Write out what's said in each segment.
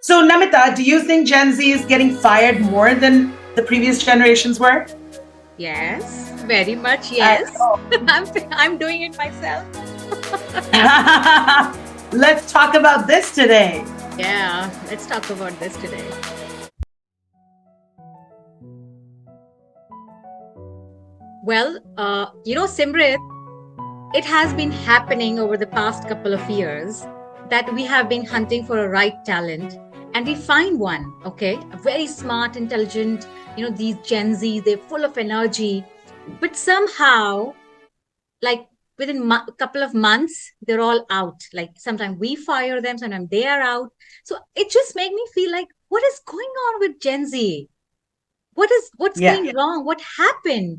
So, Namita, do you think Gen Z is getting fired more than the previous generations were? Yes, very much I yes. I'm doing it myself. know. Let's talk about this today. Yeah, let's talk about this today. Well, Simrit, it has been happening over the past couple of years that we have been hunting for a right talent and we find one, okay? A very smart, intelligent, these Gen Z, they're full of energy, but somehow like within a couple of months they're all out. Like sometimes we fire them, sometimes they are out. So it just made me feel like, what is going on with Gen Z? What's Yeah. going wrong? What happened?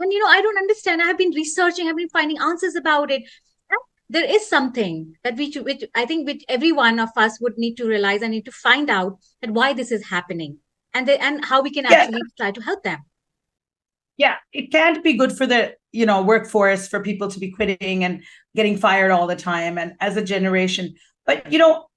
And I don't understand. I have been researching, I've been finding answers about it. And there is something that which I think which every one of us would need to realize and need to find out that why this is happening, and how we can Yeah. actually try to help them. Yeah. It can't be good for the, workforce for people to be quitting and getting fired all the time and as a generation. But,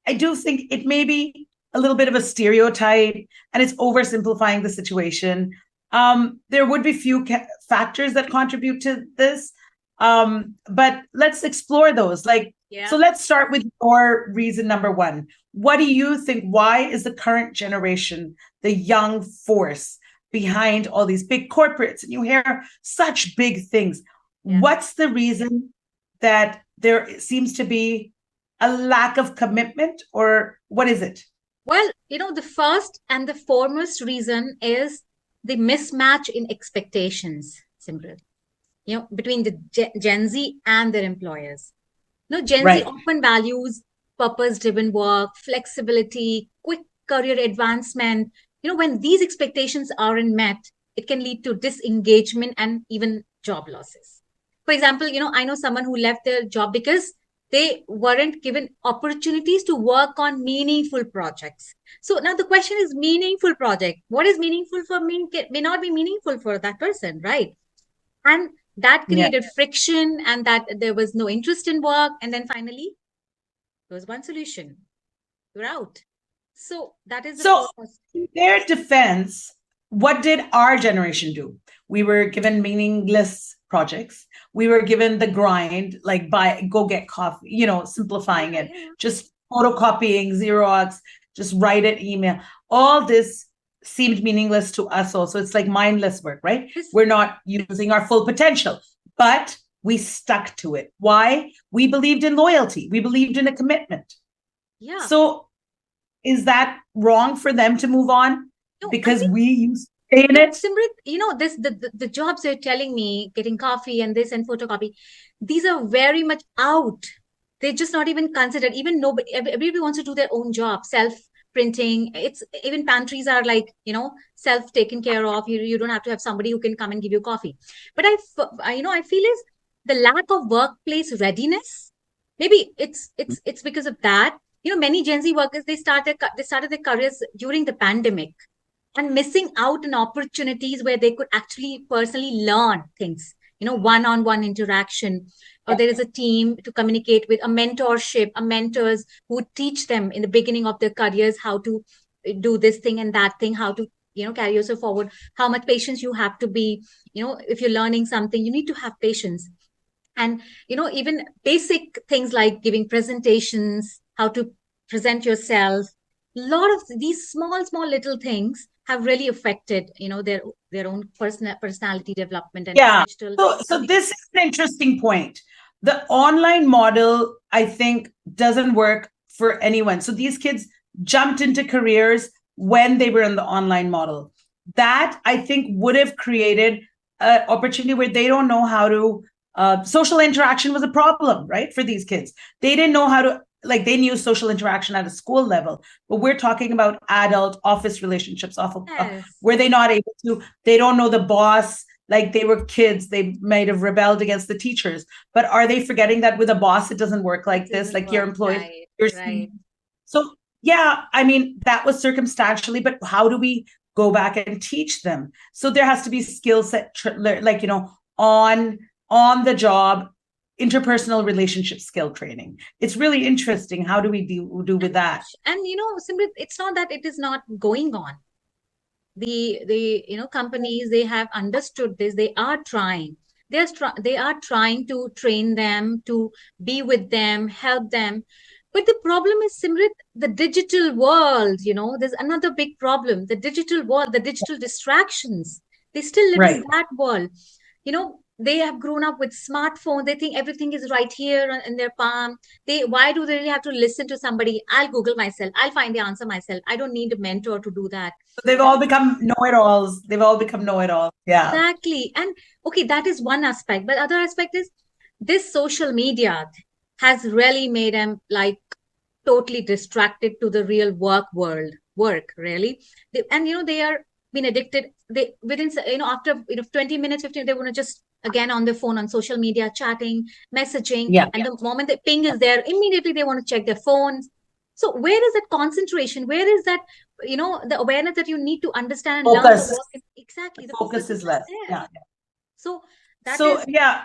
I do think it may be a little bit of a stereotype and it's oversimplifying the situation. There would be few factors that contribute to this. But let's explore those. So Yeah. let's start with your reason number one. What do you think? Why is the current generation the young force behind all these big corporates? And you hear such big things. Yeah. What's the reason that there seems to be a lack of commitment, or what is it? Well, the first and the foremost reason is the mismatch in expectations, Simran, between the Gen Z and their employers. Gen Z Right. often values purpose-driven work, flexibility, quick career advancement. When these expectations aren't met, it can lead to disengagement and even job losses. For example, I know someone who left their job because they weren't given opportunities to work on meaningful projects. So now the question is meaningful project. What is meaningful for me may not be meaningful for that person, right? And that Yeah. created friction and that there was no interest in work. And then finally, there was one solution. You're out. So that is the So, purpose. in their defense, what did our generation do? We were given meaningless projects. We were given the grind, like buy, go get coffee, simplifying Yeah, it, yeah. just photocopying, Xerox, just write it, email. All this seemed meaningless to us also. It's like mindless work, right? This, We're not using our full potential, but we stuck to it. Why? We believed in loyalty. We believed in a commitment. yeah. So is that wrong for them to move on No, I because think we used to stay in no, it? Simrit, this the jobs you're telling me, getting coffee and this and photocopy, these are very much out. They're just not even considered. Even nobody, everybody wants to do their own job, self printing. It's even pantries are like self taken care of. You don't have to have somebody who can come and give you coffee. But I feel is the lack of workplace readiness. Maybe it's because of that. Many Gen Z workers they started their careers during the pandemic and missing out on opportunities where they could actually personally learn things, one-on-one interaction, or there is a team to communicate with, a mentorship, a mentors who would teach them in the beginning of their careers how to do this thing and that thing, how to carry yourself forward, how much patience you have to be, if you're learning something you need to have patience. And even basic things like giving presentations, how to present yourself, a lot of these small little things have really affected their own personality development and Yeah. digital So communication. this is an interesting point. The online model, I think, doesn't work for anyone. So these kids jumped into careers when they were in the online model. That I think would have created an opportunity where they don't know how to. Social interaction was a problem, right, for these kids. They didn't know how to, like, they knew social interaction at a school level, but we're talking about adult office relationships. Yes, Were they not able to? They don't know the boss, like they were kids, they might have rebelled against the teachers, but are they forgetting that with a boss it doesn't work it like this? doesn't Like you're work employed, right, you're right. seen. So yeah, I mean that was circumstantially, but how do we go back and teach them? So there has to be skill set, like on the job interpersonal relationship skill training. It's really interesting. How do we do with that? And Simrit, it's not that it is not going on. The companies, they have understood this. They are trying. They are trying to train them, to be with them, help them. But the problem is, Simrit, the digital world. There's another big problem. The digital world, the digital distractions. They still live in Right. that world. They have grown up with smartphones. They think everything is right here in their palm. Why do they really have to listen to somebody? I'll Google myself. I'll find the answer myself. I don't need a mentor to do that. They've all become know-it-alls. They've all become know-it-alls. Yeah. Exactly. And okay, that is one aspect. But other aspect is, this social media has really made them like totally distracted to the real work really. And they are being addicted. They within after 20 minutes, 15, they want to just again on their phone, on social media, chatting, messaging. Yeah. And the moment the ping is there, immediately they want to check their phones. So where is that concentration? Where is that the awareness that you need to understand and learn the Focus. work? Exactly, the Focus is is not less. there. Yeah. So that So is yeah,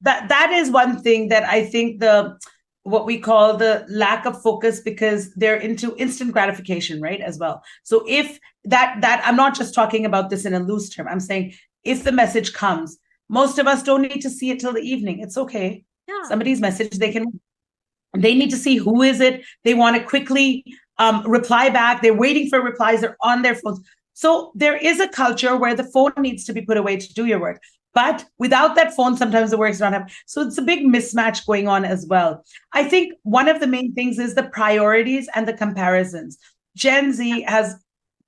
that is one thing that I think what we call the lack of focus, because they're into instant gratification, right? As well. So if that I'm not just talking about this in a loose term. I'm saying if the message comes, most of us don't need to see it till the evening. It's okay. yeah. Somebody's message, they need to see who is it. They want to quickly reply back. They're waiting for replies. They're on their phones. So there is a culture where the phone needs to be put away to do your work. But without that phone, sometimes the work's not happening. So it's a big mismatch going on as well. I think one of the main things is the priorities and the comparisons. Gen Z has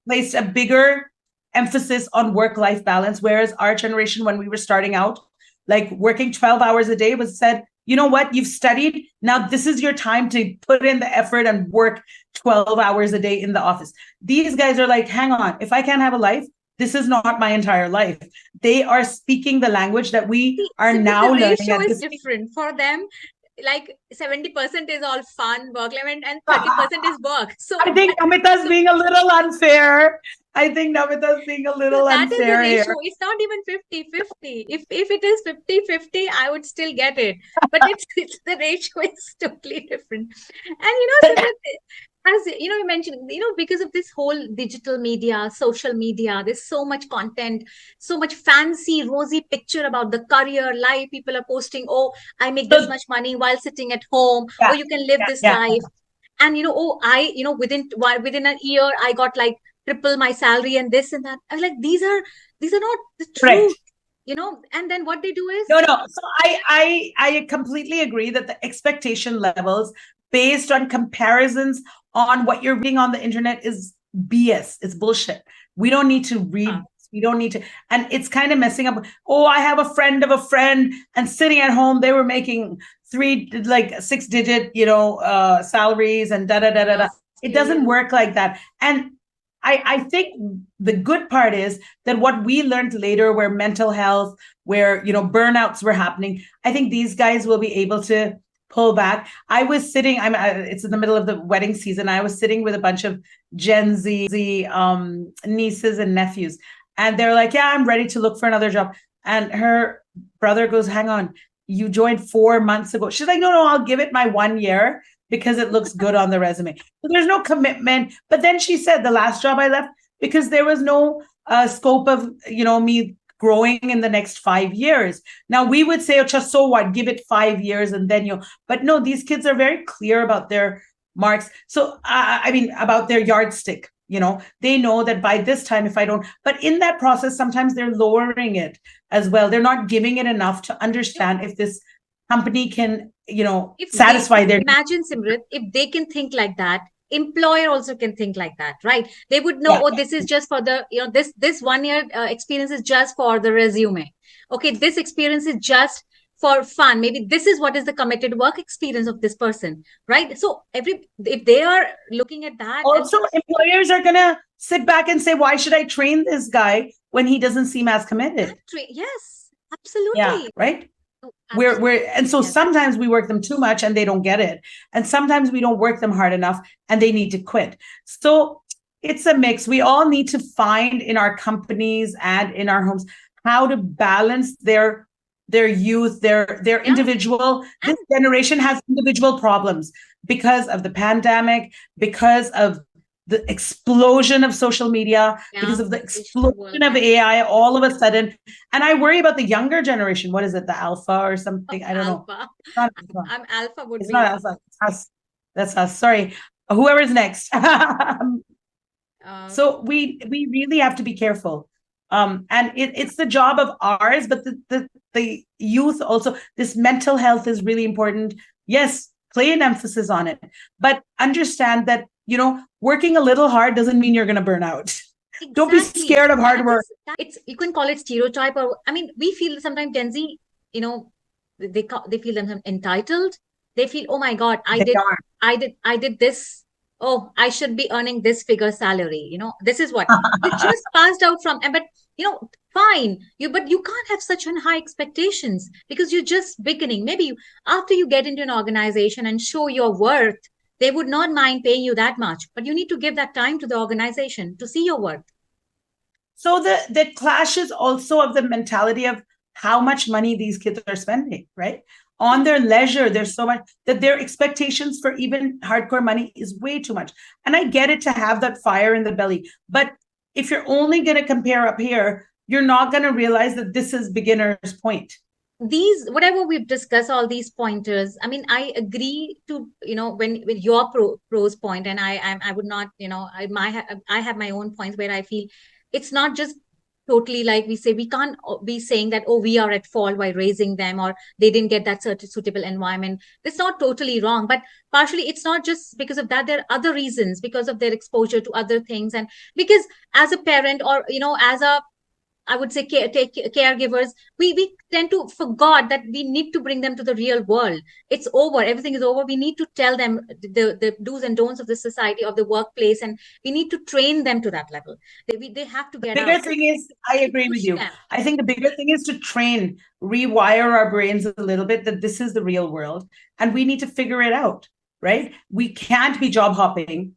placed a bigger emphasis on work-life balance, whereas our generation, when we were starting out, like working 12 hours a day, was said, you know what, you've studied, now this is your time to put in the effort and work 12 hours a day in the office. These guys are like, hang on, if I can't have a life, this is not my entire life. They are speaking the language that we are now the learning ratio at is this. different for them. Like 70% is all fun work life, and 30% is work. So I think Namita's being a little unfair. I think Namita's being a so little that is the unfair ratio. here. It's not even 50-50. If it is 50-50, I would still get it. But it's the ratio is totally different. And Simran, as you mentioned, because of this whole digital media, social media, there's so much content, so much fancy, rosy picture about the career life. People are posting, oh, I make this So, much money while sitting at home. yeah, Oh, you can live yeah, this yeah. life. And oh, I within a year, I got like triple my salary and this and that. I was like, these are not the truth. Correct. And then what they do is, No, no. So I completely agree that the expectation levels based on comparisons on what you're reading on the internet is BS. It's bullshit. We don't need to read. We don't need to. And it's kind of messing up. Oh, I have a friend of a friend, and sitting at home, they were making like 6-digit, salaries and da da da da da. It doesn't work like that. And I think the good part is that what we learned later, where mental health, where burnouts were happening, I think these guys will be able to pull back. I was sitting, it's in the middle of the wedding season. I was sitting with a bunch of Gen Z nieces and nephews, and they're like, yeah, I'm ready to look for another job. And her brother goes, hang on, you joined 4 months ago. She's like, no, I'll give it my 1 year because it looks good on the resume. So there's no commitment. But then she said the last job I left because there was no scope of, me growing in the next 5 years. Now we would say, oh, just so what, give it 5 years and then but no, these kids are very clear about their marks. So, about their yardstick, they know that by this time, if I don't, but in that process, sometimes they're lowering it as well. They're not giving it enough to understand if this company can, satisfy their. Imagine, Simrit, if they can think like that, employer also can think like that, right? They would know, Yeah. oh, this is just for the, this 1 year experience is just for the resume. Okay, this experience is just for fun. Maybe this is what is the committed work experience of this person, right? So if they are looking at that, also employers are gonna sit back and say, why should I train this guy when he doesn't seem as committed? Yes, absolutely. Yeah, right. And so sometimes we work them too much and they don't get it, and sometimes we don't work them hard enough and they need to quit. So it's a mix. We all need to find in our companies and in our homes how to balance their their youth, their individual. This generation has individual problems because of the pandemic, because of the explosion of social media, because of the explosion of AI all of a sudden. And I worry about the younger generation. What is it, the alpha or something? I don't know. It's not alpha. I'm alpha would It's be. not alpha. It's us. That's us. Sorry. Whoever's next. So we really have to be careful. And it's the job of ours, but the youth also, this mental health is really important. Yes, play an emphasis on it, but understand that, working a little hard doesn't mean you're going to burn out. Exactly. Don't be scared of hard work. You can call it stereotype, or we feel sometimes Gen Z, they feel themselves entitled. They feel, oh my God, I did this. Oh, I should be earning this figure salary. This is what you just passed out from. But fine, but you can't have such high expectations because you're just beginning. Maybe after you get into an organization and show your worth, they would not mind paying you that much. But you need to give that time to the organization to see your worth. So the clashes also of the mentality of how much money these kids are spending, right? On their leisure, there's so much that their expectations for even hardcore money is way too much. And I get it to have that fire in the belly. But if you're only going to compare up here, you're not going to realize that this is beginner's point. Whatever we've discussed, all these pointers, I agree to, with your pros point, and I would not, I have my own points where I feel it's not just totally like we say, we can't be saying that, oh, we are at fault by raising them, or they didn't get that suitable environment. It's not totally wrong, but partially it's not just because of that. There are other reasons, because of their exposure to other things, and because as a parent, or as a, I would say, caregivers, we tend to forget that we need to bring them to the real world. It's over. Everything is over. We need to tell them the do's and don'ts of the society, of the workplace, and we need to train them to that level. They have to get out. The bigger thing is, I agree with you. I think the bigger thing is to train, rewire our brains a little bit that this is the real world and we need to figure it out, right? We can't be job hopping.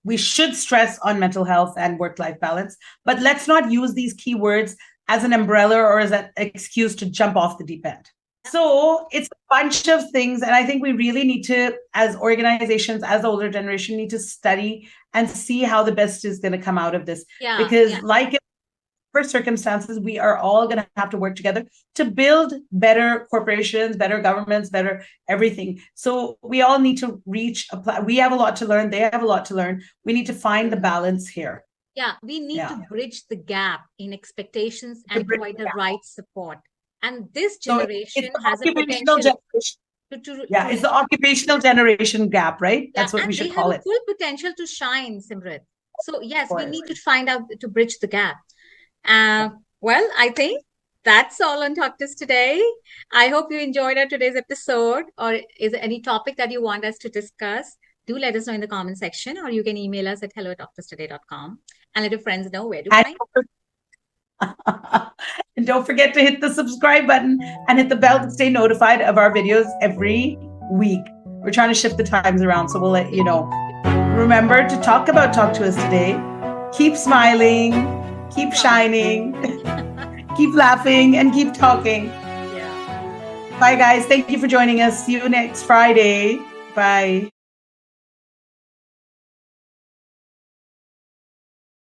We should stress on mental health and work-life balance, but let's not use these keywords as an umbrella or as an excuse to jump off the deep end. So it's a bunch of things. And I think we really need to, as organizations, as the older generation, need to study and see how the best is going to come out of this. Because like in first circumstances, we are all going to have to work together to build better corporations, better governments, better everything. So we all need to we have a lot to learn. They have a lot to learn. We need to find the balance here. Yeah, we need to bridge the gap in expectations and provide the right support. And this generation has a potential. It's the occupational generation gap, right? That's what we should call it. They have a full potential to shine, Simrit. So yes, we need to find out to bridge the gap. Well, I think that's all on Talktous today. I hope you enjoyed our today's episode. Or is there any topic that you want us to discuss? Do let us know in the comment section, or you can email us at hello@talktoustoday.com and let your friends know where to find us. And don't forget to hit the subscribe button and hit the bell to stay notified of our videos every week. We're trying to shift the times around, so we'll let you know. Remember to talk about Talk to Us Today. Keep smiling, keep shining, keep laughing, and keep talking. Bye, guys. Thank you for joining us. See you next Friday. Bye.